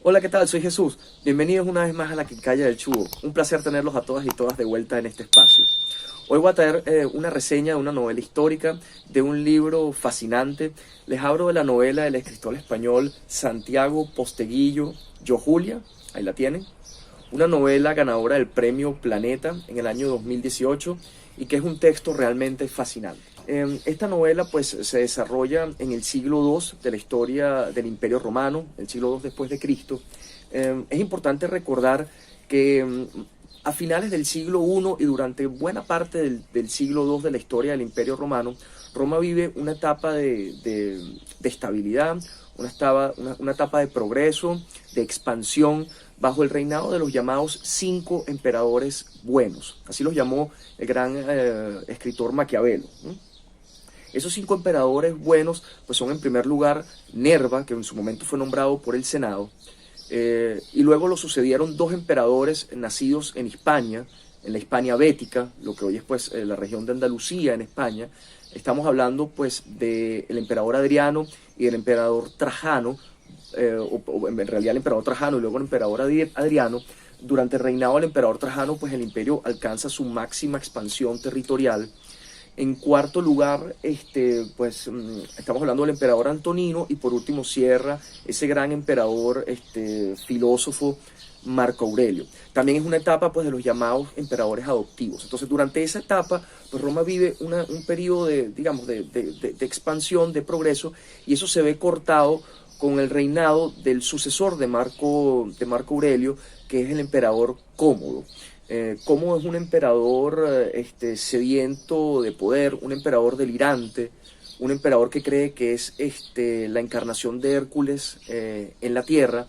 Hola, ¿qué tal? Soy Jesús. Bienvenidos una vez más a la Quincalla del Chugo. Un placer tenerlos a todas y todas de vuelta en este espacio. Hoy voy a traer una reseña de una novela histórica, de un libro fascinante. Les hablo de la novela del escritor español Santiago Posteguillo, Yo Julia, ahí la tienen. Una novela ganadora del premio Planeta en el año 2018 y que es un texto realmente fascinante. Esta novela pues se desarrolla en el siglo II de la historia del Imperio Romano, el siglo II después de Cristo. Es importante recordar que a finales del siglo I y durante buena parte del siglo II de la historia del Imperio Romano, Roma vive una etapa de estabilidad, una etapa de progreso, de expansión, bajo el reinado de los llamados 5 emperadores buenos. Así los llamó el gran escritor Maquiavelo, ¿no? Esos 5 emperadores buenos pues son en primer lugar Nerva, que en su momento fue nombrado por el Senado, y luego lo sucedieron 2 emperadores nacidos en Hispania, en la Hispania Bética, lo que hoy es pues la región de Andalucía en España. Estamos hablando pues del emperador Adriano y del emperador Trajano, o en realidad el emperador Trajano y luego el emperador Adriano. Durante el reinado del emperador Trajano pues el imperio alcanza su máxima expansión territorial. En cuarto lugar, estamos hablando del emperador Antonino, y por último cierra ese gran emperador, filósofo Marco Aurelio. También es una etapa pues de los llamados emperadores adoptivos. Entonces durante esa etapa pues Roma vive un periodo de expansión, de progreso, y eso se ve cortado con el reinado del sucesor de Marco Aurelio, que es el emperador Cómodo. Cómodo es un emperador sediento de poder, un emperador delirante, un emperador que cree que es la encarnación de Hércules en la tierra,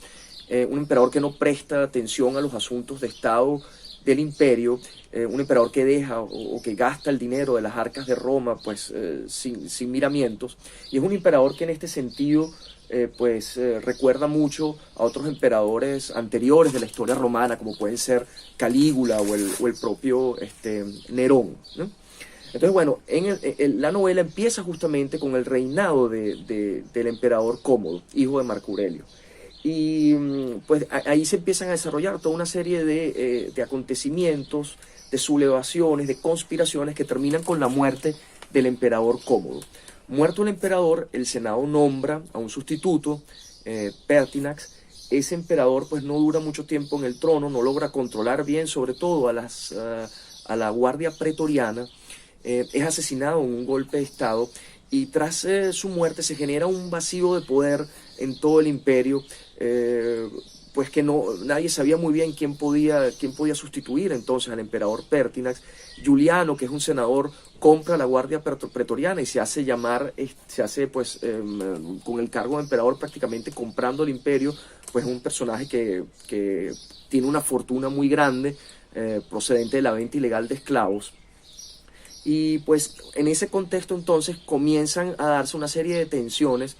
un emperador que no presta atención a los asuntos de Estado del imperio, un emperador que deja o que gasta el dinero de las arcas de Roma pues sin miramientos, y es un emperador que en este sentido recuerda mucho a otros emperadores anteriores de la historia romana, como pueden ser Calígula o el propio Nerón, ¿no? Entonces, bueno, la novela empieza justamente con el reinado del emperador Cómodo, hijo de Marco Aurelio. Y pues ahí se empiezan a desarrollar toda una serie de acontecimientos, de sublevaciones, de conspiraciones que terminan con la muerte del emperador Cómodo. Muerto el emperador, el Senado nombra a un sustituto, Pertinax. Ese emperador pues no dura mucho tiempo en el trono, no logra controlar bien, sobre todo a la guardia pretoriana, es asesinado en un golpe de estado, y tras su muerte se genera un vacío de poder en todo el imperio, pues que nadie sabía muy bien quién podía sustituir entonces al emperador Pertinax. Juliano, que es un senador, compra la guardia pretoriana y se hace con el cargo de emperador, prácticamente comprando el imperio, pues un personaje que tiene una fortuna muy grande, procedente de la venta ilegal de esclavos. Y pues en ese contexto entonces comienzan a darse una serie de tensiones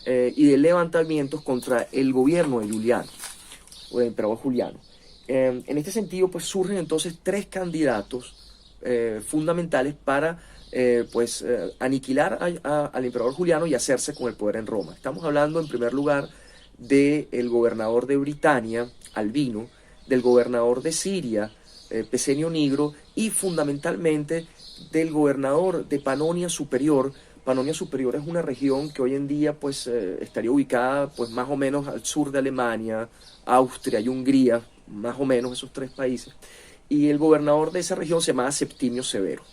y de levantamientos contra el gobierno de Juliano, o del emperador Juliano. En este sentido pues surgen entonces 3 candidatos fundamentales para aniquilar al emperador Juliano y hacerse con el poder en Roma. Estamos hablando en primer lugar del gobernador de Britania, Albino, del gobernador de Siria, Pesenio Nigro, y fundamentalmente del gobernador de Panonia Superior. Panonia Superior es una región que hoy en día pues estaría ubicada pues más o menos al sur de Alemania, Austria y Hungría, más o menos esos 3 países. Y el gobernador de esa región se llamaba Septimio Severo.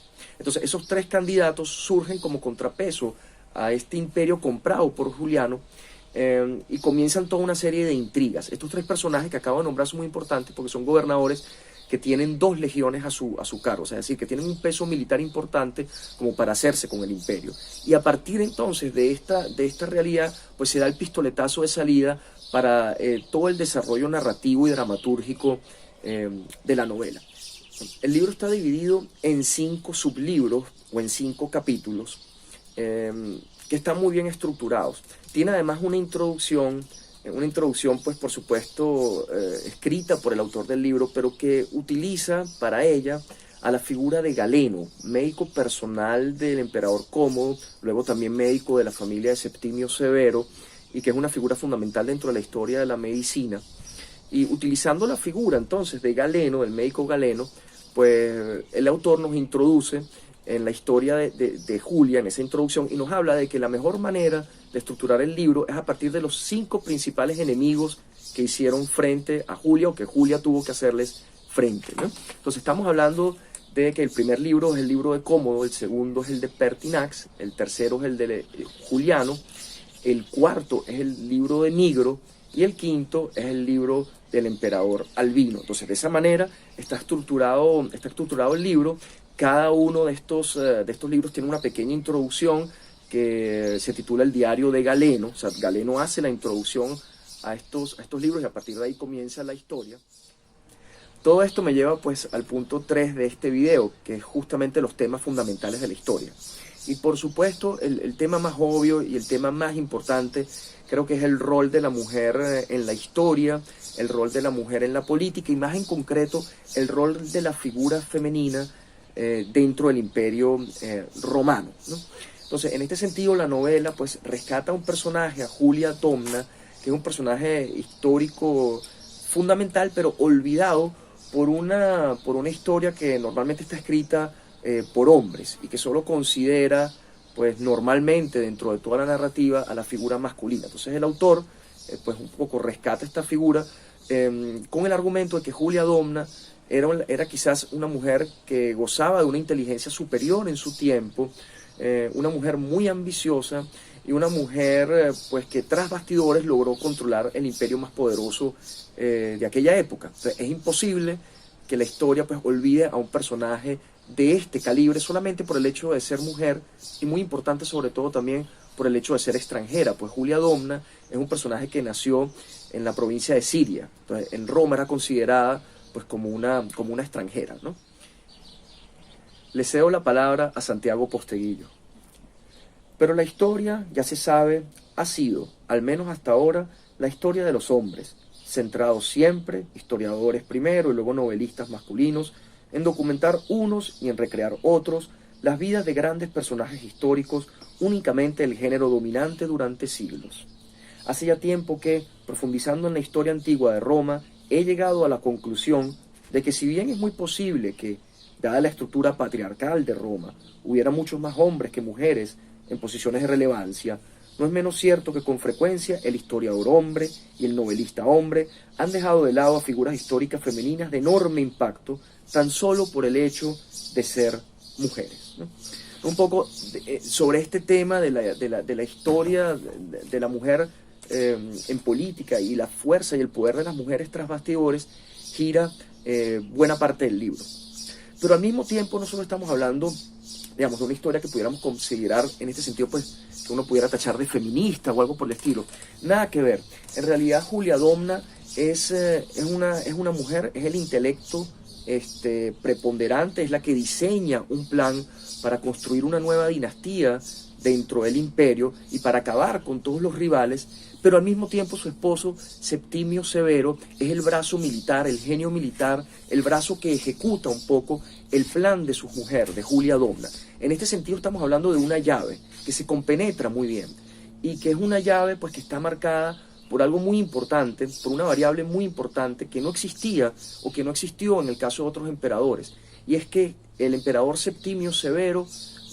Entonces esos 3 candidatos surgen como contrapeso a este imperio comprado por Juliano, y comienzan toda una serie de intrigas. Estos 3 personajes que acabo de nombrar son muy importantes porque son gobernadores que tienen 2 legiones a su cargo, o sea, es decir, que tienen un peso militar importante como para hacerse con el imperio. Y a partir entonces de esta realidad, pues se da el pistoletazo de salida para todo el desarrollo narrativo y dramatúrgico de la novela. El libro está dividido en 5 sublibros o en 5 capítulos que están muy bien estructurados. Tiene además una introducción pues por supuesto escrita por el autor del libro, pero que utiliza para ella a la figura de Galeno, médico personal del emperador Cómodo, luego también médico de la familia de Septimio Severo, y que es una figura fundamental dentro de la historia de la medicina. Y utilizando la figura entonces de Galeno, del médico Galeno, pues el autor nos introduce en la historia de Julia, en esa introducción, y nos habla de que la mejor manera de estructurar el libro es a partir de los 5 principales enemigos que hicieron frente a Julia, o que Julia tuvo que hacerles frente, ¿no? Entonces estamos hablando de que el primer libro es el libro de Cómodo, el segundo es el de Pertinax, el tercero es el de Juliano, el cuarto es el libro de Nigro, y el quinto es el libro del emperador Albino. Entonces, de esa manera está estructurado el libro. Cada uno de estos libros tiene una pequeña introducción que se titula El diario de Galeno. O sea, Galeno hace la introducción a estos libros y a partir de ahí comienza la historia. Todo esto me lleva pues al punto 3 de este video, que es justamente los temas fundamentales de la historia. Y por supuesto, el tema más obvio y el tema más importante creo que es el rol de la mujer en la historia, el rol de la mujer en la política y más en concreto el rol de la figura femenina dentro del imperio romano, ¿no? Entonces, en este sentido, la novela pues rescata a un personaje, a Julia Domna, que es un personaje histórico fundamental, pero olvidado por una historia que normalmente está escrita por hombres y que solo considera pues normalmente dentro de toda la narrativa a la figura masculina. Entonces el autor pues un poco rescata esta figura con el argumento de que Julia Domna era quizás una mujer que gozaba de una inteligencia superior en su tiempo, una mujer muy ambiciosa y una mujer pues que tras bastidores logró controlar el imperio más poderoso de aquella época. Entonces, es imposible que la historia pues olvide a un personaje de este calibre solamente por el hecho de ser mujer y muy importante sobre todo también por el hecho de ser extranjera, pues Julia Domna es un personaje que nació en la provincia de Siria. Entonces, en Roma era considerada pues como una extranjera, ¿no? Le cedo la palabra a Santiago Posteguillo. Pero la historia, ya se sabe, ha sido, al menos hasta ahora, la historia de los hombres, centrados siempre, historiadores primero y luego novelistas masculinos, en documentar unos y en recrear otros las vidas de grandes personajes históricos, únicamente el género dominante durante siglos. Hace ya tiempo que, profundizando en la historia antigua de Roma, he llegado a la conclusión de que si bien es muy posible que, dada la estructura patriarcal de Roma, hubiera muchos más hombres que mujeres en posiciones de relevancia, no es menos cierto que con frecuencia el historiador hombre y el novelista hombre han dejado de lado a figuras históricas femeninas de enorme impacto tan solo por el hecho de ser mujeres, ¿no? Un poco sobre este tema de la historia de la mujer en política y la fuerza y el poder de las mujeres tras bastidores gira buena parte del libro. Pero al mismo tiempo no solo estamos hablando, digamos, de una historia que pudiéramos considerar en este sentido, pues, que uno pudiera tachar de feminista o algo por el estilo. Nada que ver. En realidad Julia Domna es una mujer, es el intelecto preponderante, es la que diseña un plan para construir una nueva dinastía dentro del imperio y para acabar con todos los rivales, pero al mismo tiempo su esposo Septimio Severo es el brazo militar, el genio militar, el brazo que ejecuta un poco el plan de su mujer, de Julia Domna. En este sentido estamos hablando de una llave que se compenetra muy bien y que es una llave pues que está marcada por algo muy importante, por una variable muy importante que no existía o que no existió en el caso de otros emperadores, y es que el emperador Septimio Severo,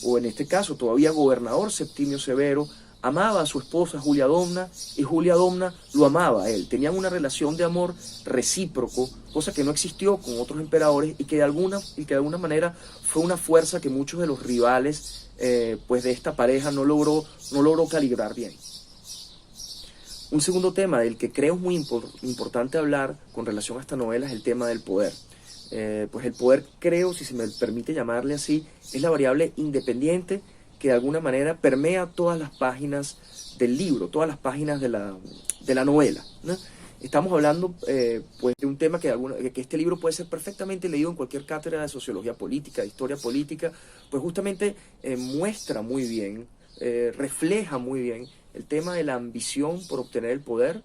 o en este caso todavía gobernador Septimio Severo, amaba a su esposa Julia Domna y Julia Domna lo amaba a él. Tenían una relación de amor recíproco, cosa que no existió con otros emperadores y que de alguna manera fue una fuerza que muchos de los rivales pues de esta pareja no logró calibrar bien. Un segundo tema del que creo es muy importante hablar con relación a esta novela es el tema del poder. Pues el poder, creo, si se me permite llamarle así, es la variable independiente que de alguna manera permea todas las páginas del libro, todas las páginas de la novela, ¿no? Estamos hablando pues de un tema que este libro puede ser perfectamente leído en cualquier cátedra de sociología política, de historia política, pues justamente muestra muy bien, refleja muy bien el tema de la ambición por obtener el poder,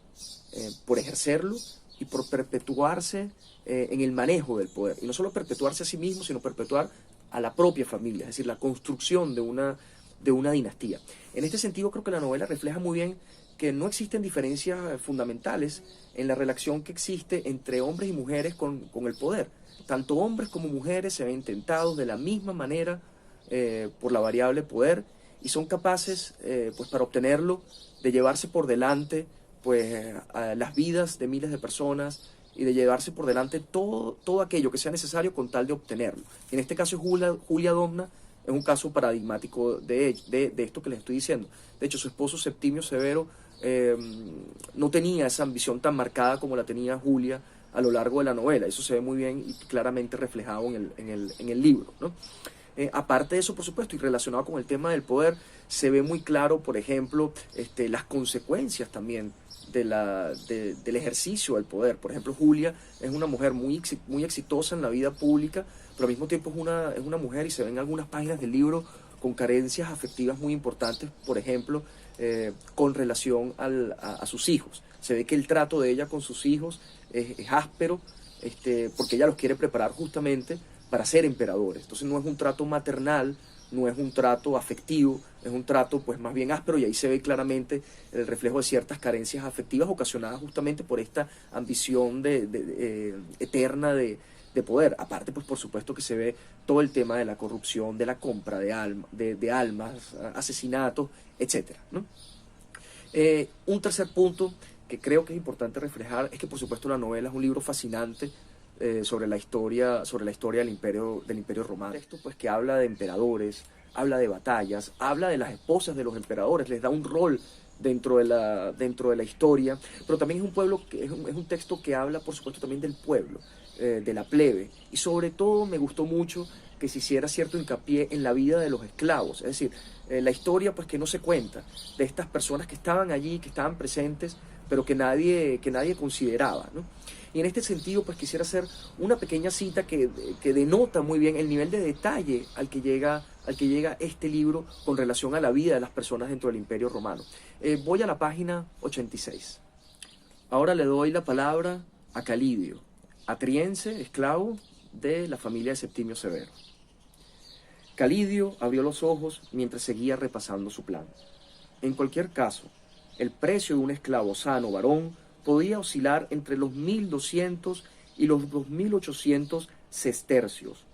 por ejercerlo y por perpetuarse en el manejo del poder. Y no solo perpetuarse a sí mismo, sino perpetuar a la propia familia, es decir, la construcción de una de una dinastía. En este sentido creo que la novela refleja muy bien que no existen diferencias fundamentales en la relación que existe entre hombres y mujeres con el poder. Tanto hombres como mujeres se ven tentados de la misma manera por la variable poder y son capaces, pues para obtenerlo, de llevarse por delante pues, a las vidas de miles de personas y de llevarse por delante todo aquello que sea necesario con tal de obtenerlo. En este caso Julia Domna es un caso paradigmático de esto que les estoy diciendo. De hecho, su esposo Septimio Severo no tenía esa ambición tan marcada como la tenía Julia a lo largo de la novela. Eso se ve muy bien y claramente reflejado en el libro, ¿no? Aparte de eso, por supuesto, y relacionado con el tema del poder, se ve muy claro, por ejemplo, las consecuencias también del ejercicio del poder. Por ejemplo, Julia es una mujer muy exitosa en la vida pública, pero al mismo tiempo es una mujer, y se ven algunas páginas del libro, con carencias afectivas muy importantes, por ejemplo, con relación a sus hijos. Se ve que el trato de ella con sus hijos es áspero, porque ella los quiere preparar justamente para ser emperadores. Entonces no es un trato maternal, no es un trato afectivo, es un trato pues más bien áspero, y ahí se ve claramente el reflejo de ciertas carencias afectivas ocasionadas justamente por esta ambición eterna de poder. Aparte, pues por supuesto que se ve todo el tema de la corrupción, de la compra de almas, asesinatos, etc., ¿no? Un tercer punto que creo que es importante reflejar es que por supuesto la novela es un libro fascinante sobre la historia del imperio romano. Esto pues que habla de emperadores, habla de batallas, habla de las esposas de los emperadores, les da un rol dentro de la historia, pero también es un texto que habla por supuesto también del pueblo, de la plebe, y sobre todo me gustó mucho que se hiciera cierto hincapié en la vida de los esclavos, es decir, la historia pues que no se cuenta de estas personas que estaban allí, que estaban presentes, pero que nadie consideraba, ¿no? Y en este sentido, pues quisiera hacer una pequeña cita que denota muy bien el nivel de detalle al que llega este libro con relación a la vida de las personas dentro del Imperio Romano. Voy a la página 86. Ahora le doy la palabra a Calidio, atriense, esclavo de la familia de Septimio Severo. Calidio abrió los ojos mientras seguía repasando su plan. En cualquier caso, el precio de un esclavo sano varón podía oscilar entre los 1.200 y los 2.800 sestercios.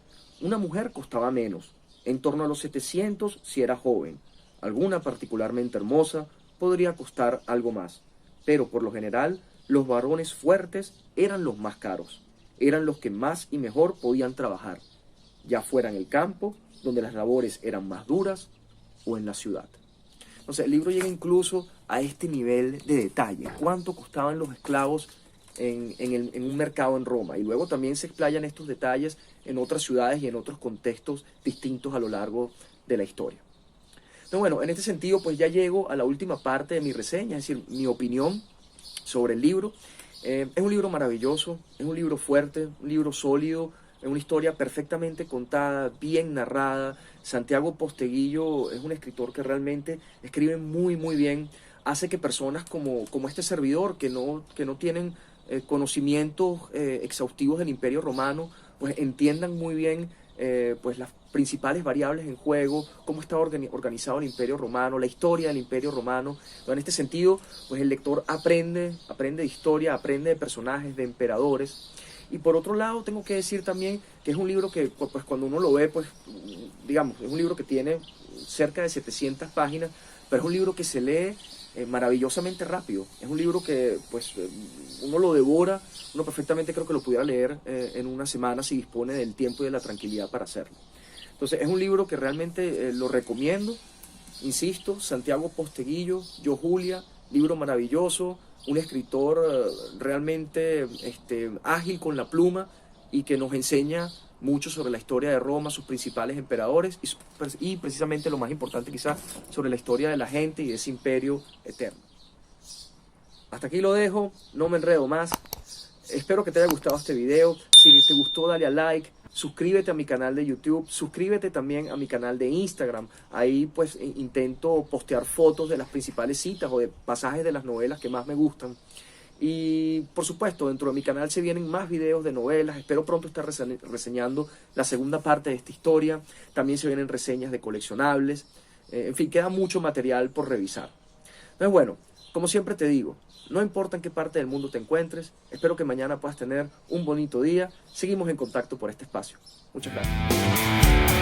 Una mujer costaba menos, en torno a los 700 si era joven. Alguna particularmente hermosa podría costar algo más, pero por lo general los varones fuertes eran los más caros, eran los que más y mejor podían trabajar, ya fuera en el campo, donde las labores eran más duras, o en la ciudad. Entonces el libro llega incluso a este nivel de detalle, cuánto costaban los esclavos en un mercado en Roma, y luego también se explayan estos detalles en otras ciudades y en otros contextos distintos a lo largo de la historia. Entonces, bueno, en este sentido pues ya llego a la última parte de mi reseña, es decir, mi opinión sobre el libro. Es un libro maravilloso, es un libro fuerte, un libro sólido, es una historia perfectamente contada, bien narrada. Santiago Posteguillo es un escritor que realmente escribe muy bien, hace que personas como este servidor, que no tienen conocimientos exhaustivos del Imperio Romano, pues entiendan muy bien pues las principales variables en juego, cómo estaba organizado el Imperio Romano, la historia del Imperio Romano. En este sentido, pues el lector aprende de historia, aprende de personajes, de emperadores. Y por otro lado, tengo que decir también que es un libro que, pues cuando uno lo ve, pues digamos, es un libro que tiene cerca de 700 páginas, pero es un libro que se lee maravillosamente rápido. Es un libro que, pues, uno lo devora, uno perfectamente creo que lo pudiera leer en una semana si dispone del tiempo y de la tranquilidad para hacerlo. Entonces, es un libro que realmente lo recomiendo. Insisto, Santiago Posteguillo, Yo Julia, libro maravilloso, un escritor realmente ágil con la pluma y que nos enseña mucho sobre la historia de Roma, sus principales emperadores y precisamente lo más importante quizás sobre la historia de la gente y de ese imperio eterno. Hasta aquí lo dejo, no me enredo más. Espero que te haya gustado este video. Si te gustó, dale a like. Suscríbete a mi canal de YouTube, suscríbete también a mi canal de Instagram. Ahí pues intento postear fotos de las principales citas o de pasajes de las novelas que más me gustan. Y por supuesto, dentro de mi canal se vienen más videos de novelas. Espero pronto estar reseñando la segunda parte de esta historia. También se vienen reseñas de coleccionables. En fin, queda mucho material por revisar. Entonces, bueno, como siempre te digo, no importa en qué parte del mundo te encuentres, espero que mañana puedas tener un bonito día. Seguimos en contacto por este espacio. Muchas gracias.